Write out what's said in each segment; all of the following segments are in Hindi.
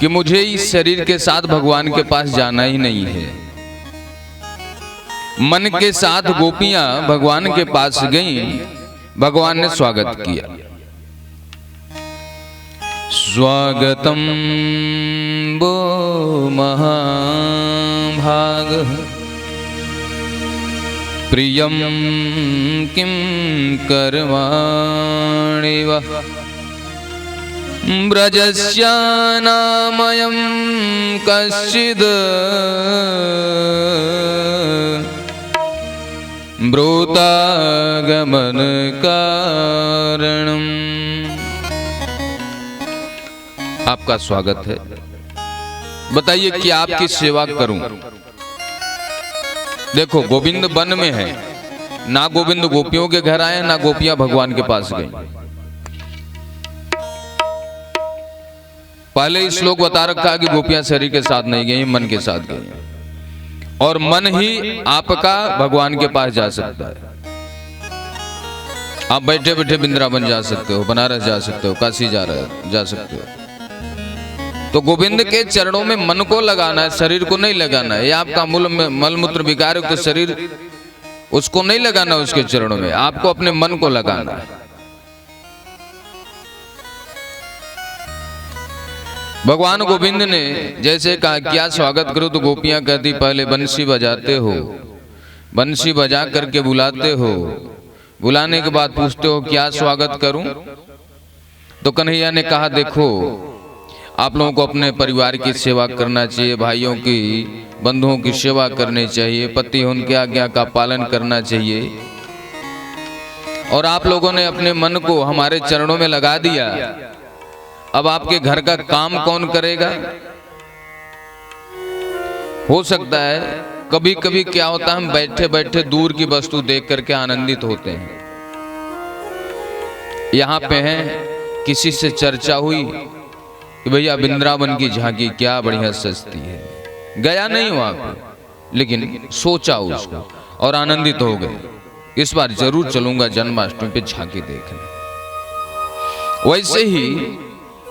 कि मुझे इस शरीर के साथ भगवान के पास जाना ही नहीं है। मन के साथ गोपियां भगवान के पास गईं, भगवान ने स्वागत किया। स्वागतम वो महाभाग प्रियम किम कर्माणि वा ब्रजस्यानामयं कश्चिद् ब्रूतागमन कारणम्। आपका स्वागत है, बताइए कि आपकी सेवा करूं। देखो गोविंद वन में है, ना गोविंद गोपियों के घर आए ना गोपियां भगवान के पास गई। पहले ही श्लोक बता रखा कि गोपियां शरीर के साथ नहीं गई, मन के साथ गई, और मन ही आपका भगवान के पास जा सकता है। आप बैठे बैठे वृंदावन जा सकते हो, बनारस जा सकते हो, काशी जा सकते हो। तो गोविंद के चरणों में मन को लगाना है, शरीर को नहीं लगाना है। ये आपका मलमूत्र विकार युक्त शरीर, उसको नहीं लगाना उसके चरणों में, आपको अपने मन को लगाना है। भगवान गोविंद ने जैसे कहा क्या स्वागत करो, तो गोपियां कहती पहले बंसी बजाते हो, बंसी बजा करके बुलाते हो, बुलाने के बाद पूछते हो क्या स्वागत करूं। तो कन्हैया ने कहा देखो आप लोगों को अपने परिवार की सेवा करना चाहिए, भाइयों की बंधुओं की सेवा करनी चाहिए, पति उनके आज्ञा का पालन करना चाहिए। और आप लोगों ने अपने मन को हमारे चरणों में लगा दिया, अब आपके घर का काम कौन करेगा। हो सकता है कभी कभी क्या होता है, हम बैठे बैठे दूर की वस्तु देख करके आनंदित होते हैं। यहाँ पे हैं, किसी से चर्चा हुई कि भैया वृंदावन की झांकी क्या बढ़िया सजती है। गया नहीं वहां पे, लेकिन सोचा उसको और आनंदित हो गए, इस बार जरूर चलूंगा जन्माष्टमी पे झांकी देखने। वैसे ही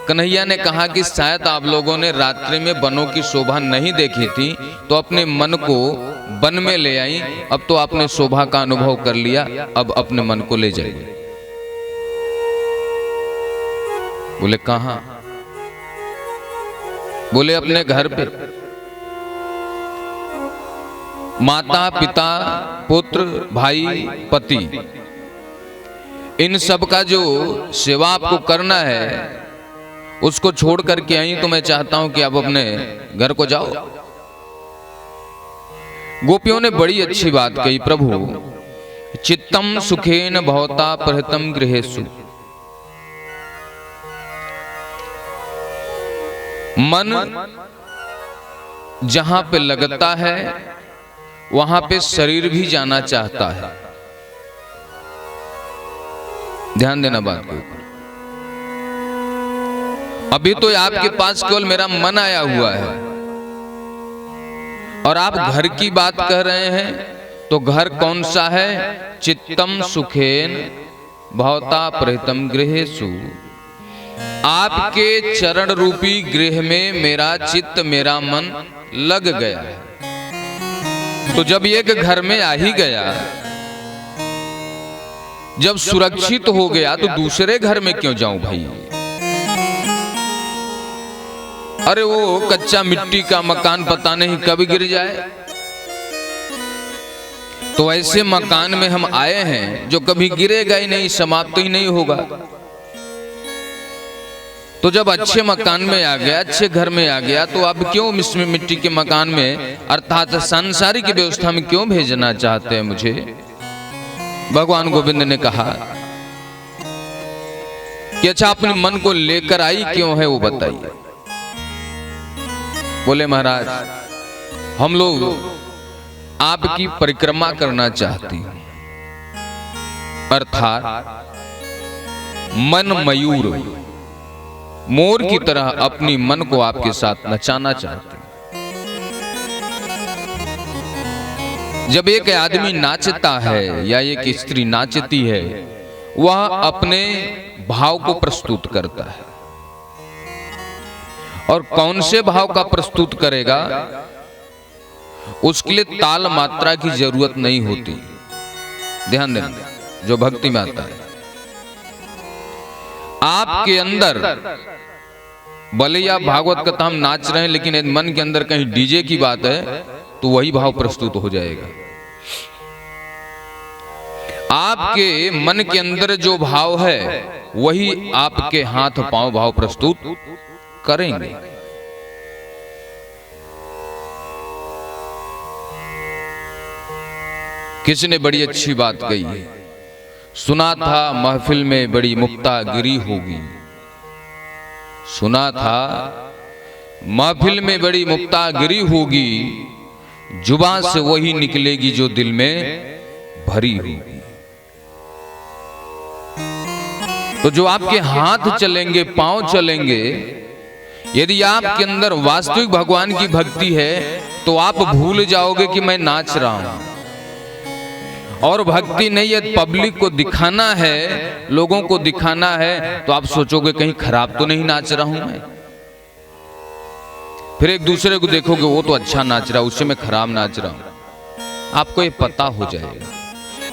कन्हैया ने कहा कि शायद आप लोगों ने रात्रि में वनों की शोभा नहीं देखी थी, तो अपने मन को वन में ले आई। अब तो आपने शोभा का अनुभव कर लिया, अब अपने मन को ले जाइए। बोले कहां? बोले अपने घर पे। माता पिता पुत्र भाई पति, इन सब का जो सेवा आपको करना है उसको छोड़ करके आई, तो मैं चाहता हूं कि आप अपने घर को जाओ। गोपियों ने बड़ी अच्छी बात कही, प्रभु चित्तम सुखेन भवता प्रहितम गृहेषु। मन जहां पे लगता है वहां पे शरीर भी जाना चाहता है। ध्यान देना बात को। अभी तो आपके पास केवल मेरा मन आया हुआ है, और आप घर की बात कह रहे हैं, तो घर कौन सा है? चित्तम सुखेन भवता प्रहितम गृहेषु। आपके चरण रूपी गृह में मेरा चित्त मेरा मन लग गया है। तो जब एक घर में आ ही गया, जब सुरक्षित हो गया, तो दूसरे घर में क्यों जाऊं भाई। अरे वो कच्चा मिट्टी का मकान पता नहीं कब गिर जाए। तो ऐसे मकान में हम आए हैं जो कभी गिरेगा ही नहीं, समाप्त ही नहीं होगा। तो जब अच्छे मकान में आ गया, अच्छे घर में आ गया, तो अब क्यों इसमें मिट्टी के मकान में अर्थात सांसारिक व्यवस्था में क्यों भेजना चाहते हैं मुझे। भगवान गोविंद ने कहा कि अच्छा अपने मन को लेकर आई क्यों है वो बताइए। बोले महाराज हम लोग आपकी परिक्रमा करना चाहते हैं, अर्थात मन मयूर मोर की तरह अपनी मन को आपके साथ नचाना चाहते हैं। जब एक आदमी नाचता है या एक स्त्री नाचती है, वह अपने भाव को प्रस्तुत करता है। और कौन से भाव का प्रस्तुत करेगा उसके लिए ताल मात्रा की जरूरत नहीं होती। ध्यान देना, जो भक्ति में आता है आपके अंदर, भले ही आप भागवत कथा हम नाच रहे हैं, लेकिन यदि मन के अंदर कहीं डीजे की बात है तो वही भाव प्रस्तुत हो जाएगा। आपके मन के अंदर जो भाव है वही आपके हाथ पांव भाव प्रस्तुत करेंगे। किसी ने बड़ी अच्छी बात कही है, सुना था महफिल में बड़ी मुक्तागिरी होगी। सुना था महफिल में बड़ी मुक्तागिरी होगी, जुबान से वही निकलेगी जो दिल में भरी होगी। तो जो आपके हाथ चलेंगे, पांव चलेंगे, यदि आपके अंदर वास्तविक भगवान की भक्ति है तो आप भूल जाओगे कि मैं नाच रहा हूं। और भक्ति नहीं, यदि पब्लिक को दिखाना है, लोगों को दिखाना है, तो आप सोचोगे कहीं खराब तो नहीं नाच रहा हूं मैं। फिर एक दूसरे को देखोगे वो तो अच्छा नाच रहा है, उससे मैं खराब नाच रहा हूं, आपको ये पता हो जाएगा।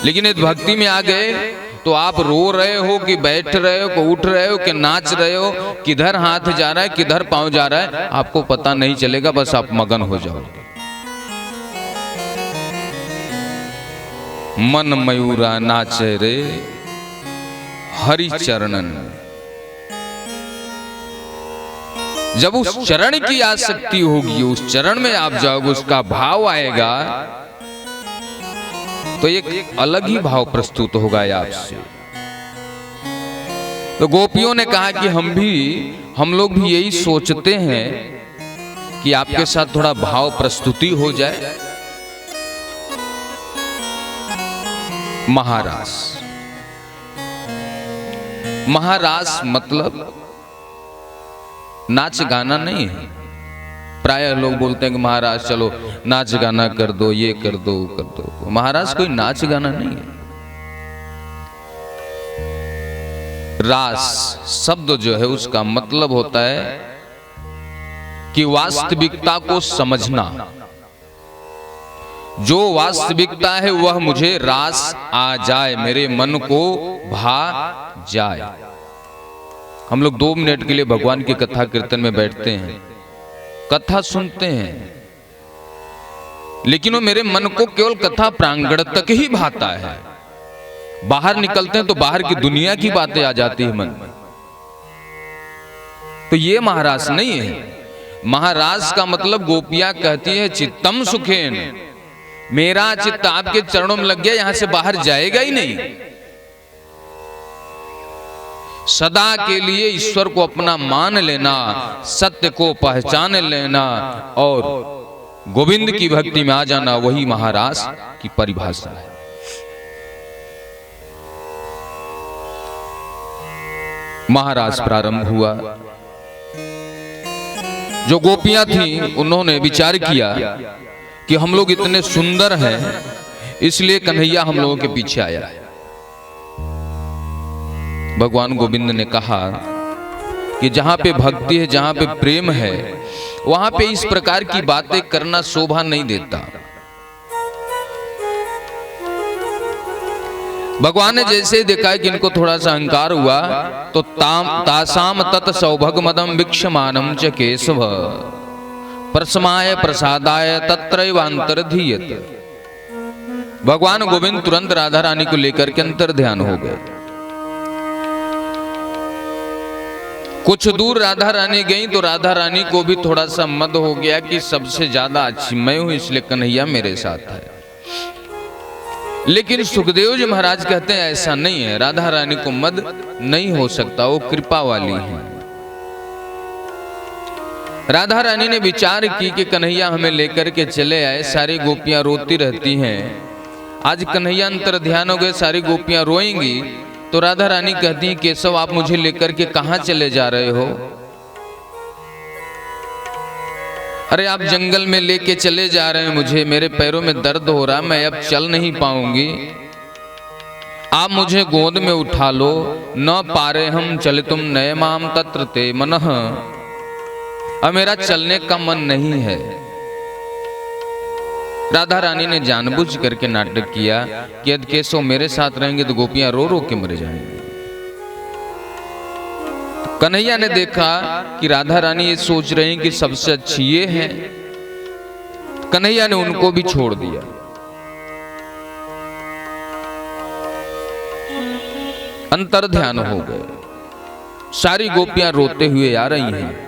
लेकिन यदि भक्ति में आ गए तो आप रो रहे हो कि बैठ रहे हो कि उठ रहे हो कि नाच रहे हो, किधर हाथ जा रहा है किधर पांव जा रहा है आपको पता नहीं चलेगा, बस आप मगन हो जाओगे। मन मयूरा नाचे रे हरि चरणन। जब उस चरण की आसक्ति होगी, उस चरण में आप जाओगे, उसका भाव आएगा तो एक अलग ही भाव प्रस्तुत होगा आपसे। तो गोपियों ने कहा कि हम लोग भी यही सोचते हैं कि आपके साथ थोड़ा भाव प्रस्तुति हो जाए। महारास, महारास मतलब नाच गाना नहीं है। प्राय लोग बोलते हैं कि महाराज चलो नाच गाना कर दो, ये कर दो, वो कर दो। महाराज कोई नाच गाना नहीं है। रास शब्द जो है उसका मतलब होता है कि वास्तविकता को समझना। जो वास्तविकता है वह मुझे रास आ जाए, मेरे मन को भा जाए। हम लोग 2 मिनट के लिए भगवान की कथा कीर्तन में बैठते हैं, कथा सुनते हैं, लेकिन वो मेरे मन को केवल कथा प्रांगण तक ही भाता है। बाहर निकलते हैं तो बाहर की दुनिया की बातें आ जाती है मन में। तो ये महारास नहीं है। महारास का मतलब गोपियां कहती है चित्तम सुखेन, मेरा चित्त आपके चरणों में लग गया, यहां से बाहर जाएगा ही नहीं। सदा के लिए ईश्वर को अपना मान लेना, सत्य को पहचान लेना और गोविंद की भक्ति में आ जाना, वही महारास की परिभाषा है। महारास प्रारंभ हुआ। जो गोपियां थीं उन्होंने विचार किया कि हम लोग इतने सुंदर हैं, इसलिए कन्हैया हम लोगों के पीछे आया है। भगवान गोविंद ने कहा कि जहां पे भक्ति है, जहां पे प्रेम है, वहां पे इस प्रकार की बातें करना शोभा नहीं देता। भगवान ने जैसे ही देखा कि इनको थोड़ा सा अहंकार हुआ तो तासाम तत् सौभग मदम वीक्षमानम च केशव प्रसमाय प्रसादाय तत्रैवांतर्धीयत। भगवान गोविंद तुरंत राधा रानी को लेकर के अंतर ध्यान हो गए। कुछ दूर राधा रानी गई तो राधा रानी को भी थोड़ा सा मद हो गया कि सबसे ज्यादा अच्छी मैं हूं, इसलिए कन्हैया मेरे साथ है। लेकिन सुखदेव जी महाराज कहते हैं ऐसा नहीं है, राधा रानी को मद नहीं हो सकता, वो कृपा वाली है। राधा रानी ने विचार की कि कन्हैया हमें लेकर के चले आए, सारी गोपियां रोती रहती हैं, आज कन्हैया अंतर ध्यान हो गए, सारी गोपियां रोएंगी। तो राधा रानी कहती हैं केशव आप मुझे लेकर के कहां चले जा रहे हो? अरे आप जंगल में लेके चले जा रहे हैं मुझे, मेरे पैरों में दर्द हो रहा, मैं अब चल नहीं पाऊंगी, आप मुझे गोद में उठा लो। न पारे हम चले तुम नयमाम तत्र ते मनः। अब मेरा चलने का मन नहीं है। राधा रानी ने जानबूझ करके नाटक किया कि यदि केशव मेरे साथ रहेंगे तो गोपियां रो रो के मर जाएंगी। कन्हैया ने देखा कि राधा रानी ये सोच रही कि सबसे अच्छी ये है, कन्हैया ने उनको भी छोड़ दिया। अंतर ध्यान हो गए। सारी गोपियां रोते हुए आ रही हैं।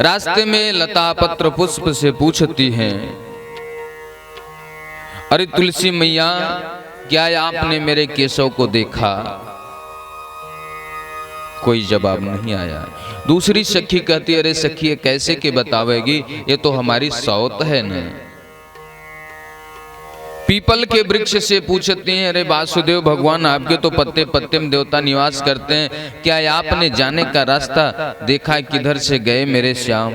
रास्ते में लता पत्र पुष्प से पूछती हैं, अरे तुलसी मैया, क्या आपने मेरे केशव को देखा? कोई जवाब नहीं आया। दूसरी सखी कहती, अरे सखी ये कैसे के बतावेगी, ये तो हमारी सौत है न। पीपल के वृक्ष से पूछती हैं, अरे वासुदेव भगवान, आपके तो पत्ते पत्ते में देवता निवास करते हैं, क्या आपने जाने का रास्ता देखा, किधर से गए मेरे श्याम?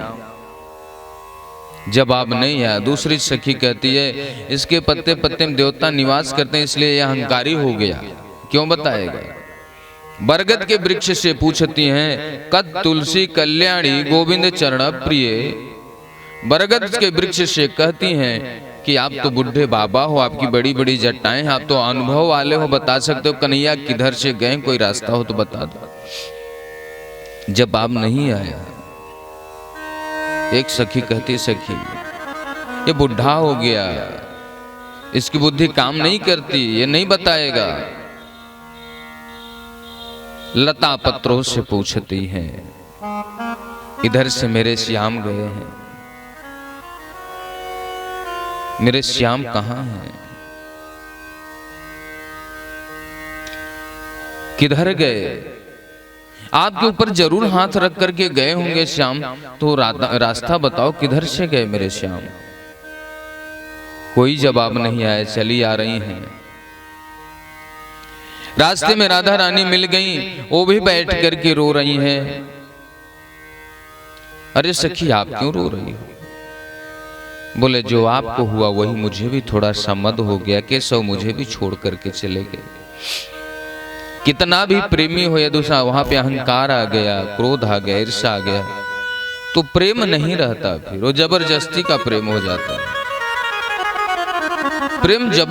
जवाब नहीं आया। दूसरी सखी कहती है, इसके पत्ते पत्ते में देवता निवास करते हैं, इसलिए यह अहंकारी हो गया, क्यों बताएगा? बरगद के वृक्ष से पूछती हैं, कद तुलसी कल्याणी गोविंद चरण प्रिय। बरगद के वृक्ष से कहती हैं कि आप तो बुढ़े बाबा हो, आपकी बड़ी बड़ी जटाएं हैं, आप तो अनुभव वाले हो, बता सकते हो कन्हैया किधर से गए, कोई रास्ता हो तो बता दो। जवाब नहीं आया। एक सखी कहती, सखी ये बुढ़ा हो गया, इसकी बुद्धि काम नहीं करती, ये नहीं बताएगा। लता पत्रों से पूछती हैं, इधर से मेरे श्याम गए हैं, मेरे श्याम कहां हैं, किधर गए? आपके ऊपर जरूर हाथ रख करके गए होंगे श्याम, तो रास्ता बताओ, किधर से गए मेरे श्याम? कोई जवाब नहीं आया। चली आ रही हैं। रास्ते में राधा रानी मिल गई, वो भी बैठ करके रो रही हैं। अरे सखी आप क्यों रो रही हो? बोले जो आपको हुआ वही मुझे भी थोड़ा समझ हो गया, केशव मुझे भी छोड़ करके चले गए। कितना भी प्रेमी हो या दूसरा, वहां पे अहंकार आ गया, क्रोध आ गया, ईर्ष्या आ गया, तो प्रेम नहीं रहता, फिर वो जबरदस्ती का प्रेम हो जाता है। प्रेम जब